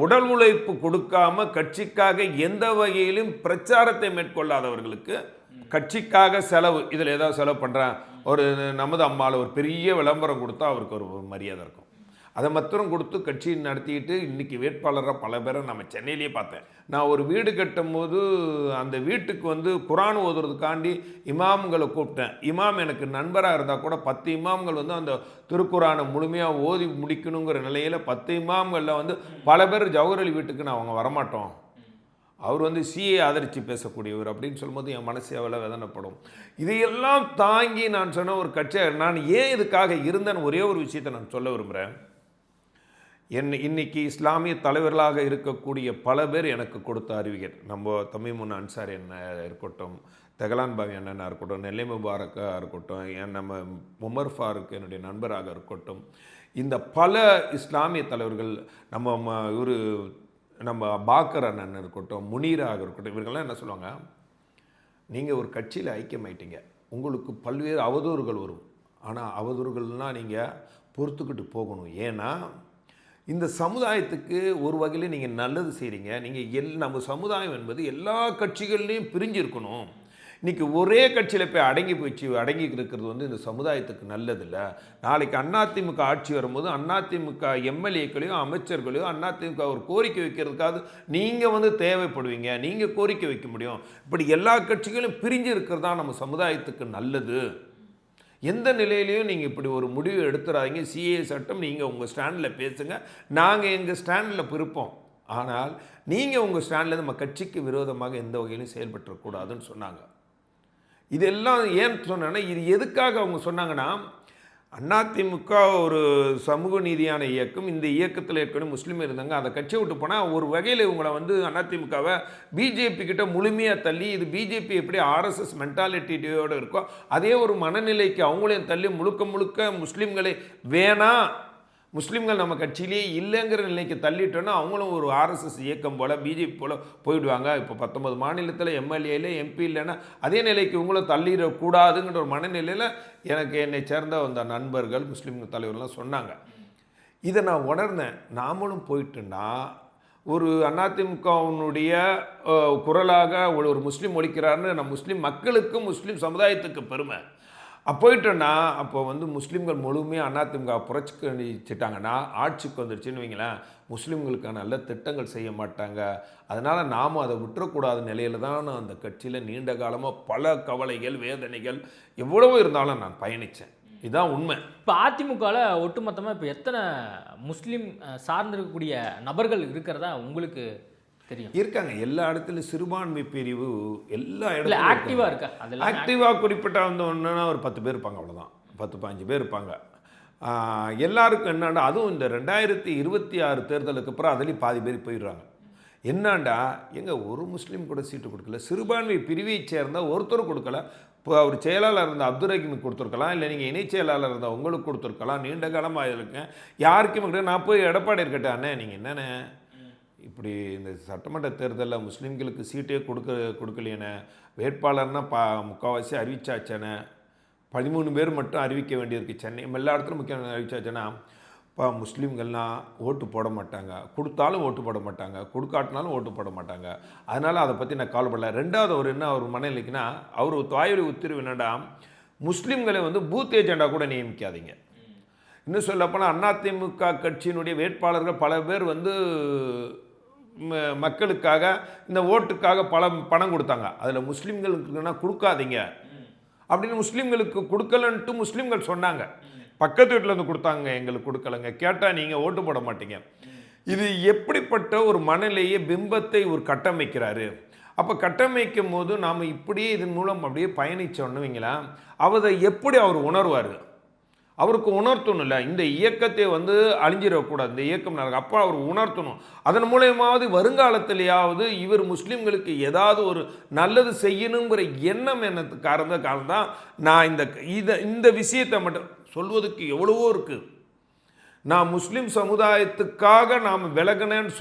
உடல் உழைப்பு கொடுக்காம கட்சிக்காக எந்த வகையிலும் பிரச்சாரத்தை மேற்கொள்ளாதவர்களுக்கு கட்சிக்காக செலவு, இதில் ஏதாவது செலவு பண்ணுறேன், ஒரு நமது அம்மாவில் ஒரு பெரிய விளம்பரம் கொடுத்தா அவருக்கு ஒரு மரியாதை இருக்கும். அதை மாத்திரம் கொடுத்து கட்சி நடத்திக்கிட்டு இன்றைக்கி வேட்பாளராக பல பேரை நம்ம சென்னையிலேயே பார்த்தேன். நான் ஒரு வீடு கட்டும் போது அந்த வீட்டுக்கு வந்து குரான் ஓதுறதுக்காண்டி இமாம்களை கூப்பிட்டேன். இமாம் எனக்கு நண்பராக இருந்தால் கூட 10 இமாம்கள் வந்து அந்த திருக்குரானை முழுமையாக ஓதி முடிக்கணுங்கிற நிலையில் 10 இமாம்களில் வந்து பல பேர் ஜவஹர் அலி வீட்டுக்கு நான் அவங்க வரமாட்டோம், அவர் வந்து சிஏ ஆதரித்து பேசக்கூடியவர் அப்படின்னு சொல்லும்போது என் மனசு எவ்வளோ வேதனைப்படும். இதையெல்லாம் தாங்கி நான் சொன்ன ஒரு கட்சியாக நான் ஏன் இதுக்காக இருந்தேன்னு ஒரே ஒரு விஷயத்தை நான் சொல்ல விரும்புகிறேன். இன்னைக்கு இஸ்லாமிய தலைவர்களாக இருக்கக்கூடிய பல பேர் எனக்கு கொடுத்த அறிவியல், நம்ம தமீமுன் அன்சாரி என்ன இருக்கட்டும், தெகலான் பாவி அண்ணனாக இருக்கட்டும், நெல்லை முபாரக்காக இருக்கட்டும், நம்ம உமர் ஃபாரூக் என்னுடைய நண்பராக இருக்கட்டும், இந்த பல இஸ்லாமிய தலைவர்கள், நம்ம பாக்கர் அண்ணன் இருக்கட்டும், முனீராக இருக்கட்டும், இவர்கள்லாம் என்ன சொல்லுவாங்க, நீங்கள் ஒரு கட்சியில் ஐக்கியமாயிட்டீங்க, உங்களுக்கு பல்வேறு அவதூறுகள் வரும், ஆனால் அவதூறுகள்லாம் நீங்கள் பொறுத்துக்கிட்டு போகணும். ஏன்னா இந்த சமுதாயத்துக்கு ஒரு வகையில் நீங்கள் நல்லது செய்கிறீங்க. நீங்கள் நம்ம சமுதாயம் என்பது எல்லா கட்சிகள்லேயும் பிரிஞ்சிருக்கணும். இன்றைக்கி ஒரே கட்சியில் போய் அடங்கி இருக்கிறது இந்த சமுதாயத்துக்கு நல்லதில்லை. நாளைக்கு அதிமுக ஆட்சி வரும்போது அதிமுக எம்எல்ஏக்களையோ அமைச்சர்களையோ அதிமுக ஒரு கோரிக்கை வைக்கிறதுக்காக நீங்கள் தேவைப்படுவீங்க, நீங்கள் கோரிக்கை வைக்க முடியும். இப்படி எல்லா கட்சிகளும் பிரிஞ்சு இருக்கிறது தான் நம்ம சமுதாயத்துக்கு நல்லது. எந்த நிலையிலையும் நீங்கள் இப்படி ஒரு முடிவு எடுத்துறாதீங்க. சிஏ சட்டம் நீங்கள் உங்கள் ஸ்டாண்டில் பேசுங்க, நாங்கள் எங்கள் ஸ்டாண்டில் இருப்போம். ஆனால் நீங்கள் உங்கள் ஸ்டாண்டில் நம்ம கட்சிக்கு விரோதமாக எந்த வகையிலும் செயல்பட்டுறக்கூடாதுன்னு சொன்னாங்க. இதெல்லாம் ஏன் சொன்னேன்னா, இது எதுக்காக அவங்க சொன்னாங்கன்னா, அதிமுக ஒரு சமூக நீதியான இயக்கம். இந்த இயக்கத்தில் ஏற்கனவே முஸ்லீம் இருந்தாங்க. அந்த கட்சியை விட்டு போனால் ஒரு வகையில் இவங்களை அதிமுகவை பிஜேபி கிட்ட முழுமையாக தள்ளி, இது பிஜேபி எப்படி ஆர்எஸ்எஸ் மென்டாலிட்டியோடு இருக்கோ அதே ஒரு மனநிலைக்கு அவங்களையும் தள்ளி முழுக்க முஸ்லீம்களை வேணாம், முஸ்லீம்கள் நம்ம கட்சியிலே இல்லைங்கிற நிலைக்கு தள்ளிட்டோன்னா அவங்களும் ஒரு ஆர்எஸ்எஸ் இயக்கம் போல் பிஜேபி போல் போயிடுவாங்க. இப்போ 19 மாநிலத்தில் எம்எல்ஏல எம்பி இல்லைன்னா அதே நிலைக்கு இவங்களும் தள்ளிடக்கூடாதுங்கிற ஒரு மனநிலையில் என்னை சேர்ந்த அந்த நண்பர்கள் முஸ்லீம் தலைவர்கள்லாம் சொன்னாங்க. இதை நான் உணர்ந்தேன். நாமளும் போயிட்டுன்னா ஒரு அதிமுகவினுடைய குரலாக ஒரு முஸ்லீம் ஒழிக்கிறாருன்னு நம்ம முஸ்லீம் மக்களுக்கும் முஸ்லீம் சமுதாயத்துக்கு பெருமை. போயிட்டோன்னா அப்போ முஸ்லீம்கள் முழுமையாக அதிமுக புரட்சிட்டாங்கன்னா ஆட்சிக்கு வந்துடுச்சுன்னு வைங்களேன், முஸ்லீம்களுக்கான நல்ல திட்டங்கள் செய்ய மாட்டாங்க. அதனால் நாம் அதை விட்டுறக்கூடாத நிலையில் தான் நான் அந்த கட்சியில் நீண்ட காலமாக பல கவலைகள் வேதனைகள் எவ்வளவோ இருந்தாலும் நான் பயணித்தேன். இதுதான் உண்மை. இப்போ அதிமுகவில் ஒட்டுமொத்தமாக இப்போ எத்தனை முஸ்லீம் சார்ந்திருக்கக்கூடிய நபர்கள் இருக்கிறதா உங்களுக்கு தெரியும்? இருக்காங்க. எல்லா இடத்துலையும் சிறுபான்மை பிரிவு எல்லா இடத்துலையும் ஆக்டிவாக இருக்கா? அதில் ஆக்டிவாக குறிப்பிட்ட ஒன்றுனா ஒரு 10 பேர் இருப்பாங்க, அவ்வளோதான். 10-15 பேர் இருப்பாங்க. எல்லாருக்கும் என்னாண்டா, அதுவும் இந்த 2026 தேர்தலுக்கு அப்புறம் அதுலேயும் பாதி பேர் போயிடுறாங்க. என்னாண்டா, ஒரு முஸ்லீம் கூட சீட்டு கொடுக்கல, சிறுபான்மை பிரிவை சேர்ந்த ஒருத்தர் கொடுக்கல. இப்போ அவர் செயலாளர் இருந்த அப்துல் ரஹீமுக்கு கொடுத்துருக்கலாம், இல்லை நீங்கள் இணை செயலாளர் இருந்தால் உங்களுக்கு கொடுத்துருக்கலாம். நீண்ட காலமாக இருக்கேன், யாருக்கும் கிடையாது. நான் போய் எடப்பாடி இருக்கட்டேன், அண்ணே நீங்கள் என்னென்ன இப்படி இந்த சட்டமன்ற தேர்தலில் முஸ்லீம்களுக்கு சீட்டே கொடுக்கலையேண்ணே, வேட்பாளர்னா முக்கால்வாசி அறிவிச்சாச்சேண்ணே, 13 பேர் மட்டும் அறிவிக்க வேண்டியிருக்கு. சென்னை எல்லா இடத்துலையும் முக்கியம் அறிவிச்சாச்சேன்னா, இப்போ முஸ்லீம்கள்லாம் ஓட்டு போட மாட்டாங்க, கொடுத்தாலும் ஓட்டு போட மாட்டாங்க, கொடுக்காட்டினாலும் ஓட்டு போட மாட்டாங்க. அதனால் அதை பற்றி நான் கவலைப்படல. ரெண்டாவது அவர் என்ன ஒரு மனநிலைக்குன்னா, அவர் தாயுடைய உத்தரவு என்னடா, முஸ்லீம்களை பூத் ஏஜெண்டா கூட நியமிக்காதீங்க. இன்னும் சொல்லப்போனால் அதிமுக கட்சியினுடைய வேட்பாளர்கள் பல பேர் மக்களுக்காக இந்த ஓட்டுக்காக பணம் கொடுத்தாங்க. அதில் முஸ்லீம்களுக்குன்னா கொடுக்காதீங்க அப்படின்னு முஸ்லீம்களுக்கு கொடுக்கலன்ட்டு முஸ்லீம்கள் சொன்னாங்க. பக்கத்து வீட்டில் கொடுத்தாங்க, எங்களுக்கு கொடுக்கலங்க, கேட்டால் நீங்கள் ஓட்டு போட மாட்டீங்க. இது எப்படிப்பட்ட ஒரு மனநிலையை பிம்பத்தை ஒரு கட்டமைக்கிறாரு. அப்போ கட்டமைக்கும் போது நாம் இப்படியே இதன் மூலம் அப்படியே பயணித்தோன்னு வைங்களா, அவரை எப்படி அவர் உணர்வார்? அவருக்கு உணர்த்தணும் இல்லை, இந்த இயக்கத்தை அழிஞ்சிடக்கூடாது, இந்த இயக்கம் நடக்கும். அப்போ அவர் உணர்த்தணும். அதன் மூலயமாவது வருங்காலத்திலேயாவது இவர் முஸ்லீம்களுக்கு ஏதாவது ஒரு நல்லது செய்யணுங்கிற எண்ணம் எனக்கு காரணம் தான் நான் இந்த விஷயத்தை மட்டும் சொல்வதற்கு எவ்வளவோ இருக்குது. நான் முஸ்லீம் சமுதாயத்துக்காக நாம் விலகினேன்னு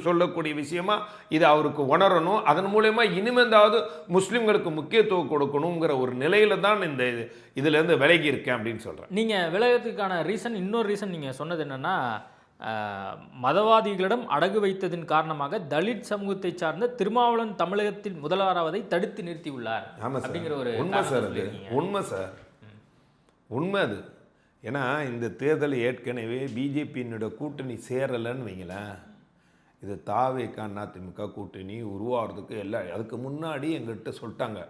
சொல்லக்கூடிய விஷயமா இது அவருக்கு உணரணும். அதன் மூலயமா இனிமேந்தாவது முஸ்லீம்களுக்கு முக்கியத்துவம் கொடுக்கணுங்கிற ஒரு நிலையில தான் இந்த இதுலேருந்து விலகி இருக்கேன் அப்படின்னு சொல்கிறேன். நீங்கள் விலகத்துக்கான இன்னொரு ரீசன் நீங்கள் சொன்னது என்னென்னா, மதவாதிகளிடம் அடகு வைத்ததன் காரணமாக தலித் சமூகத்தை சார்ந்த திருமாவளவன் தமிழகத்தில் முதல்வராவதை தடுத்து நிறுத்தியுள்ளார் அப்படிங்கிற ஒரு உண்மை சார். அது உண்மை சார், உண்மை அது. ஏன்னா இந்த தேர்தல் ஏற்கனவே பிஜேபியினோட கூட்டணி சேரலைன்னு வைங்களேன், இது தாவேகா அதிமுக கூட்டணி உருவாகிறதுக்கு அதுக்கு முன்னாடி எங்கள்கிட்ட சொல்லிட்டாங்க,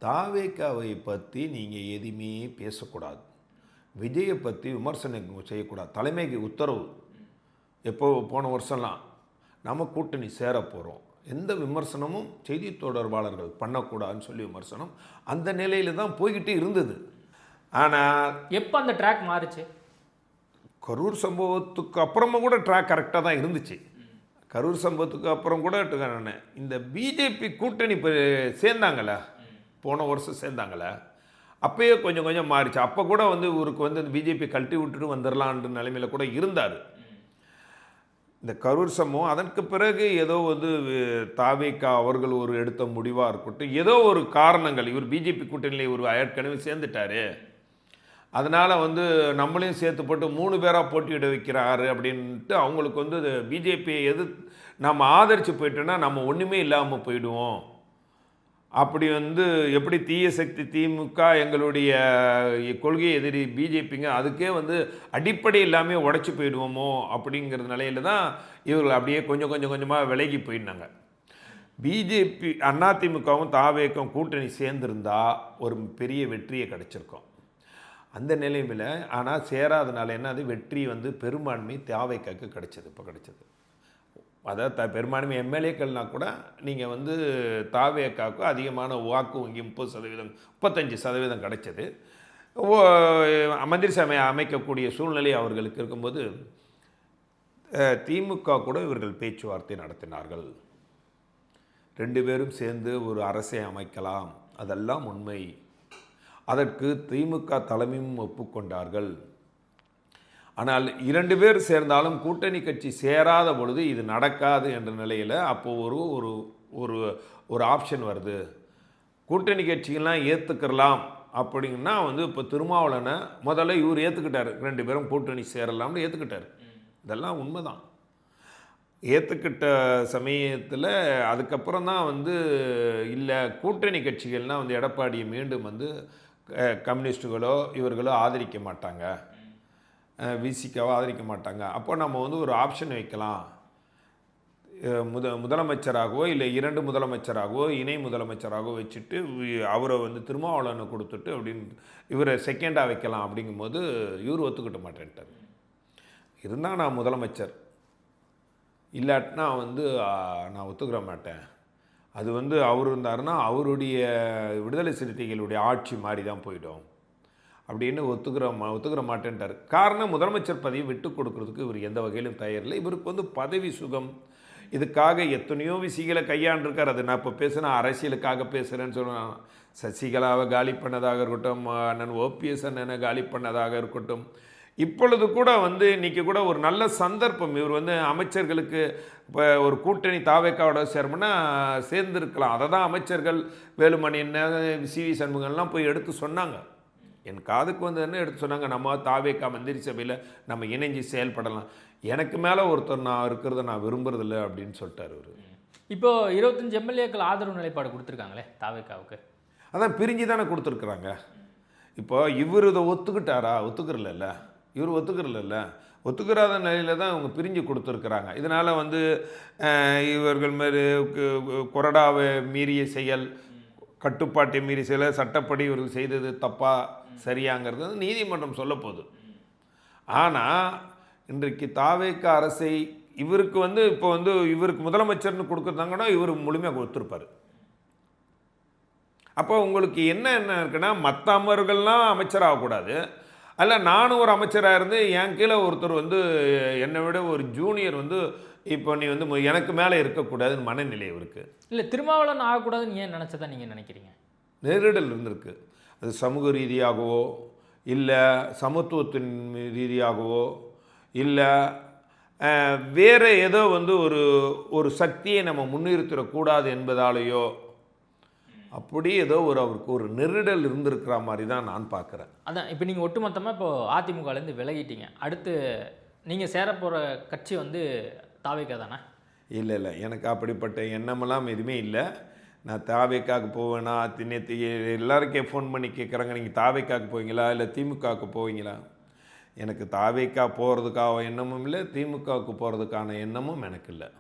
தாவேகாவை பற்றி நீங்கள் எதுவுமே பேசக்கூடாது, விஜயை பற்றி விமர்சனம் செய்யக்கூடாது, தலைமைக்கு உத்தரவு. எப்போ போன வருஷம்லாம் நம்ம கூட்டணி சேர போகிறோம், எந்த விமர்சனமும் செய்தி தொடர்பாளர்கள் பண்ணக்கூடாதுன்னு சொல்லி விமர்சனம் அந்த நிலையில் தான் போய்கிட்டு இருந்தது. ஆனால் எப்போ அந்த ட்ராக் மாறுச்சு? கரூர் சம்பவத்துக்கு அப்புறமா கூட ட்ராக் கரெக்டாக தான் இருந்துச்சு. கரூர் சம்பவத்துக்கு அப்புறம் கூட இந்த பிஜேபி கூட்டணி சேர்ந்தாங்கள, போன வருஷம் சேர்ந்தாங்கள, அப்பயே கொஞ்சம் கொஞ்சம் மாறிச்சு. அப்போ கூட இவருக்கு இந்த பிஜேபி கழட்டி விட்டுட்டு வந்துடலான்ற நிலைமையில் கூட இருந்தார். இந்த கரூர் சம்பவம் அதற்கு பிறகு ஏதோ தாவேகா அவர்கள் ஒரு எடுத்த முடிவாக இருக்கட்டும், ஏதோ ஒரு காரணங்கள், இவர் பிஜேபி கூட்டணியில் இவர் ஏற்கனவே சேர்ந்துட்டாரு, அதனால் வந்து நம்மளையும் சேர்த்து போட்டு 3 பேராக போட்டியிட வைக்கிறாரு அப்படின்ட்டு அவங்களுக்கு வந்து பிஜேபியை நம்ம ஆதரித்து போயிட்டோன்னா நம்ம ஒன்றுமே இல்லாமல் போயிடுவோம். அப்படி வந்து எப்படி தீய சக்தி திமுக எங்களுடைய கொள்கை எதிரி பிஜேபிங்க அதுக்கே வந்து அடிப்படை எல்லாமே உடச்சி போயிடுவோமோ அப்படிங்கிற நிலையில தான் இவர்கள் அப்படியே கொஞ்சம் கொஞ்சமாக விலகி போயிட்டாங்க. பிஜேபி அதிமுகவும் தாவேக்கும் கூட்டணி சேர்ந்திருந்தா ஒரு பெரிய வெற்றியை கிடைச்சிருக்கும். அந்த நிலைமையில் ஆனால் சேராதனால என்ன அது வெற்றி வந்து பெரும்பான்மை தாவேக்காக்கு கிடைச்சது. இப்போ கிடைச்சது அதாவது பெரும்பான்மை எம்எல்ஏக்கள்னா கூட நீங்கள் வந்து தாவேக்காவுக்கு அதிகமான வாக்கு வங்கி 30%, 35% கிடைச்சது. மந்திரி சபை அமைக்கக்கூடிய சூழ்நிலை அவர்களுக்கு இருக்கும்போது திமுக கூட இவர்கள் பேச்சுவார்த்தை நடத்தினார்கள். 2 பேரும் சேர்ந்து ஒரு அரசை அமைக்கலாம், அதெல்லாம் உண்மை. அதற்கு திமுக தலைமையும் ஒப்புக்கொண்டார்கள். ஆனால் 2 பேர் சேர்ந்தாலும் கூட்டணி கட்சி சேராத பொழுது இது நடக்காது என்ற நிலையில் அப்போது ஒரு ஆப்ஷன் வருது. கூட்டணி கட்சிகள்லாம் ஏற்றுக்கலாம் அப்படின்னா வந்து இப்போ திருமாவளவனை முதல்ல இவர் ஏற்றுக்கிட்டார். 2 பேரும் கூட்டணி சேரலாம்னு ஏற்றுக்கிட்டார். இதெல்லாம் உண்மைதான். ஏற்றுக்கிட்ட சமயத்தில் அதுக்கப்புறம் தான் வந்து இல்லை கூட்டணி கட்சிகள்னால் வந்து எடப்பாடியை மீண்டும் வந்து கம்யூனிஸ்டுகளோ இவர்களோ ஆதரிக்க மாட்டாங்க, விசிகாவோ ஆதரிக்க மாட்டாங்க. அப்போ நம்ம வந்து ஒரு ஆப்ஷன் வைக்கலாம், முதலமைச்சராகவோ இல்லை 2 முதலமைச்சராகவோ இணை முதலமைச்சராகவோ வச்சுட்டு அவரை வந்து திருமாவளவனை கொடுத்துட்டு அப்படின்னு இவரை செகண்டாக வைக்கலாம். அப்படிங்கும்போது இவர் ஒத்துக்கிட்ட மாட்டேன்ட்டார். இருந்தால் நான் முதலமைச்சர், இல்லாட்டினா வந்து நான் ஒத்துக்கிற மாட்டேன். அது வந்து அவர் இருந்தாருன்னா அவருடைய விடுதலை சிறுத்தைகளுடைய ஆட்சி மாறி தான் போயிடும் அப்படின்னு ஒத்துக்கிற மாட்டேன்ட்டார். காரணம் முதலமைச்சர் பதவியை விட்டு கொடுக்கறதுக்கு இவர் எந்த வகையிலும் தயாரில்லை. இவருக்கு வந்து பதவி சுகம், இதுக்காக எத்தனையோ விஷயங்களை கையாண்டிருக்கார். அது நான் இப்போ பேசுனா அரசியலுக்காக பேசுகிறேன்னு சொன்னால் சசிகலாவை காலி பண்ணதாக இருக்கட்டும், அண்ணன் ஓபிஎஸ் அண்ணனை காலி பண்ணதாக இருக்கட்டும், இப்பொழுது கூட வந்து இன்றைக்கி கூட ஒரு நல்ல சந்தர்ப்பம். இவர் வந்து அமைச்சர்களுக்கு இப்போ ஒரு கூட்டணி தாவேக்காவோட சேரமுன்னா சேர்ந்துருக்கலாம். அதை தான் அமைச்சர்கள் வேலுமணி என்ன சிவி சண்முகம்லாம் போய் எடுத்து சொன்னாங்க. என் காதுக்கு வந்து என்ன எடுத்து சொன்னாங்க, நம்ம தாவேக்கா மந்திரி சபையில் நம்ம இணைஞ்சு செயல்படலாம். எனக்கு மேலே ஒருத்தர் நான் இருக்கிறத நான் விரும்புறதில்லை அப்படின்னு சொல்லிட்டார் அவர். இப்போது 25 எம்எல்ஏக்கள் ஆதரவு நிலைப்பாடு கொடுத்துருக்காங்களே தாவேக்காவுக்கு, அதான் பிரிஞ்சு தானே கொடுத்துருக்குறாங்க. இப்போ இவர் இதை ஒத்துக்கிட்டாரா? ஒத்துக்கிறல. இவர் ஒத்துக்கிறல. ஒத்துக்கிறாத நிலையில் தான் இவங்க பிரிஞ்சு கொடுத்துருக்குறாங்க. இதனால் வந்து இவர்கள் மாரி கொறடாவை மீறிய செயல், கட்டுப்பாட்டை மீறி செயல், சட்டப்படி இவர்கள் செய்தது தப்பா சரியாங்கிறது வந்து நீதிமன்றம் சொல்ல போகுது. ஆனால் இன்றைக்கு தாவேக்க அரசை இவருக்கு வந்து இப்போ வந்து இவருக்கு முதலமைச்சர்னு கொடுக்குறாங்கன்னா இவர் முழுமையாக கொடுத்துருப்பார். அப்போ உங்களுக்கு என்ன இருக்குன்னா மற்ற அமர்கள்லாம் அமைச்சராகக்கூடாது, அல்ல நானும் ஒரு அமைச்சராக இருந்து என் கீழே ஒருத்தர் வந்து என்னை விட ஒரு ஜூனியர் வந்து இப்போ நீ வந்து எனக்கு மேலே இருக்கக்கூடாதுன்னு மனநிலை இவருக்கு. இல்லை திருமாவளவன் ஆகக்கூடாதுன்னு ஏன் நினச்சதான் நீங்கள் நினைக்கிறீங்க? நெருடல் இருந்திருக்கு. அது சமூக ரீதியாகவோ இல்லை சமத்துவத்தின் ரீதியாகவோ இல்லை வேறு ஏதோ வந்து ஒரு சக்தியை நம்ம முன்னிறுத்திடக்கூடாது என்பதாலேயோ அப்படி ஏதோ அவருக்கு ஒரு நெருடல் இருந்திருக்கிற மாதிரி தான் நான் பார்க்குறேன். அதான் இப்போ நீங்கள் ஒட்டுமொத்தமாக இப்போது அதிமுகலேருந்து விலகிட்டீங்க, அடுத்து நீங்கள் சேரப்போகிற கட்சி வந்து தாவேக்கா தானே? இல்லை, எனக்கு அப்படிப்பட்ட எண்ணமெல்லாம் எதுவுமே இல்லை. நான் தாவேக்காவுக்கு போவேனா எல்லாருக்கே ஃபோன் பண்ணி கேட்குறாங்க, நீங்கள் தாவேக்காவுக்கு போவீங்களா இல்லை திமுகவுக்கு போவீங்களா? எனக்கு தாவேக்கா போகிறதுக்காக எண்ணமும் இல்லை, திமுகவுக்கு போகிறதுக்கான எண்ணமும் எனக்கு இல்லை.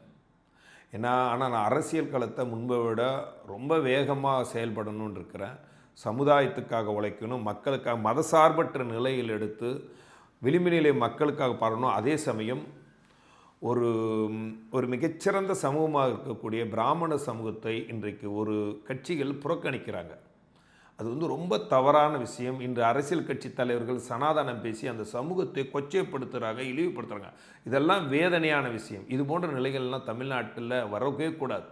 ஆனால் நான் அரசியல் களத்தை முன்பை விட ரொம்ப வேகமாக செயல்படணும்னு இருக்கிறேன். சமுதாயத்துக்காக உழைக்கணும், மக்களுக்காக மதசார்பற்ற நிலையில் எடுத்து விளிம்பு மக்களுக்காக பாடணும். அதே சமயம் ஒரு மிகச்சிறந்த சமூகமாக இருக்கக்கூடிய பிராமண சமூகத்தை இன்றைக்கு ஒரு கட்சிகள் புறக்கணிக்கிறாங்க. அது வந்து ரொம்ப தவறான விஷயம். இன்று அரசியல் கட்சி தலைவர்கள் சனாதனம் பேசி அந்த சமூகத்தை கொச்சைப்படுத்துகிறாங்க, இழிவுபடுத்துகிறாங்க. இதெல்லாம் வேதனையான விஷயம். இது போன்ற நிலைகள்லாம் தமிழ்நாட்டில் வரவே கூடாது.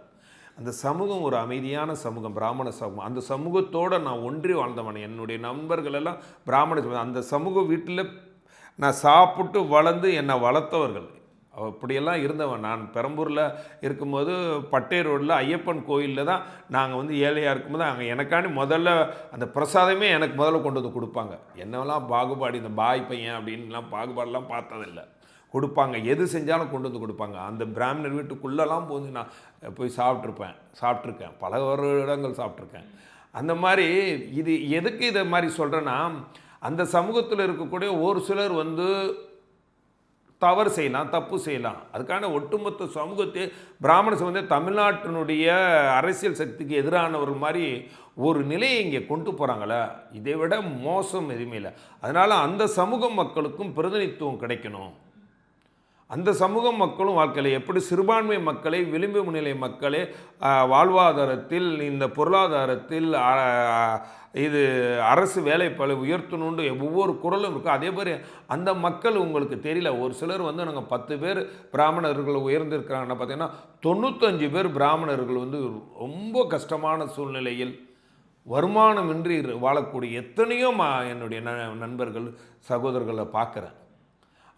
அந்த சமூகம் ஒரு அமைதியான சமூகம், பிராமண சமூகம். அந்த சமூகத்தோடு நான் ஒன்றி வாழ்ந்தவன். என்னுடைய நண்பர்கள் எல்லாம் பிராமண சமூகம். அந்த சமூக வீட்டில் நான் சாப்பிட்டு வளர்ந்து என்னை வளர்த்தவர்கள். அப்படியெல்லாம் இருந்தவன். நான் பெரம்பூரில் இருக்கும்போது பட்டே ரோட்டில் ஐயப்பன் கோயிலில் தான் நாங்கள் வந்து ஏழையாக இருக்கும்போது அங்கே எனக்காண்டி முதல்ல அந்த பிரசாதமே எனக்கு முதல்ல கொண்டு வந்து கொடுப்பாங்க. என்னவெல்லாம் பாகுபாடு, இந்த பாய் பையன் அப்படின்லாம் பாகுபாடெல்லாம் பார்த்ததில்லை. கொடுப்பாங்க, எது செஞ்சாலும் கொண்டு வந்து கொடுப்பாங்க. அந்த பிராமணர் வீட்டுக்குள்ளெல்லாம் போய் நான் போய் சாப்பிட்ருக்கேன், பல வருடங்கள் சாப்பிட்ருக்கேன். அந்த மாதிரி இது எதுக்கு இதை மாதிரி சொல்கிறேன்னா, அந்த சமூகத்தில் இருக்கக்கூடிய ஒரு சிலர் வந்து தவறு செய்யலாம், தப்பு செய்யலாம். அதுக்கான ஒட்டுமொத்த சமூகத்தை பிராமண சமூகத்தை தமிழ்நாட்டினுடைய அரசியல் சக்திக்கு எதிரானவர்கள் மாதிரி ஒரு நிலையை இங்கே கொண்டு போகிறாங்களே, இதை விட மோசம் எதுவுமே இல்லை. அதனால் அந்த சமூக மக்களுக்கும் பிரதிநிதித்துவம் கிடைக்கணும். அந்த சமூக மக்களும் வாழ்க்கையில் எப்படி சிறுபான்மை மக்களை, விளிம்பு நிலை மக்களை வாழ்வாதாரத்தில், இந்த பொருளாதாரத்தில் இது அரசு வேலைப்பளு உயர்த்தணுண்டு ஒவ்வொரு குரலும் இருக்கும். அதே மாதிரி அந்த மக்கள் உங்களுக்கு தெரியல. ஒரு சிலர் வந்து நாங்கள் 10 பேர் பிராமணர்கள் உயர்ந்திருக்கிறாங்கன்னா பார்த்தீங்கன்னா 95 பேர் பிராமணர்கள் வந்து ரொம்ப கஷ்டமான சூழ்நிலையில் வருமானமின்றி வாழக்கூடிய எத்தனையோ என்னுடைய நண்பர்கள் சகோதரர்களை பார்க்குறேன்.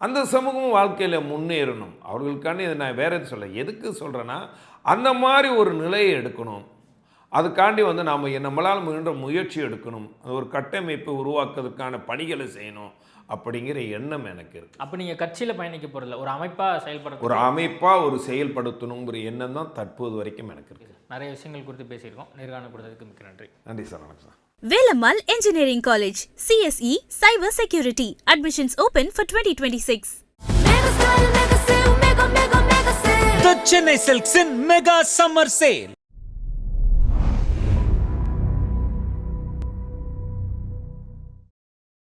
அந்த சமூகம் வாழ்க்கையில் முன்னேறணும். அவர்களுக்கான இதை நான் வேறு எது சொல்ல, எதுக்கு சொல்கிறேன்னா, அந்த மாதிரி ஒரு நிலையை எடுக்கணும். அதுக்காண்டி வந்து நாம் நம்மளால் முயன்ற முயற்சி எடுக்கணும். ஒரு கட்டமைப்பை உருவாக்குறதுக்கான பணிகளை செய்யணும் அப்படிங்கிற எண்ணம் எனக்கு இருக்குது. அப்போ நீங்கள் கட்சியில் பயணிக்க போகிறதில்ல, ஒரு அமைப்பாக ஒரு செயல்படுத்தணுங்கிற எண்ணம் தான் தற்போது வரைக்கும் எனக்கு இருக்குது. நிறைய விஷயங்கள் குறித்து பேசியிருக்கோம். நேர்காணல் கொடுத்ததுக்கு மிக்க நன்றி. நன்றி சார். வணக்கம் sir. Velamal Engineering College, CSE, Cyber Security. Admissions open for 2026. The Chennai Silks in Mega Summer Sale.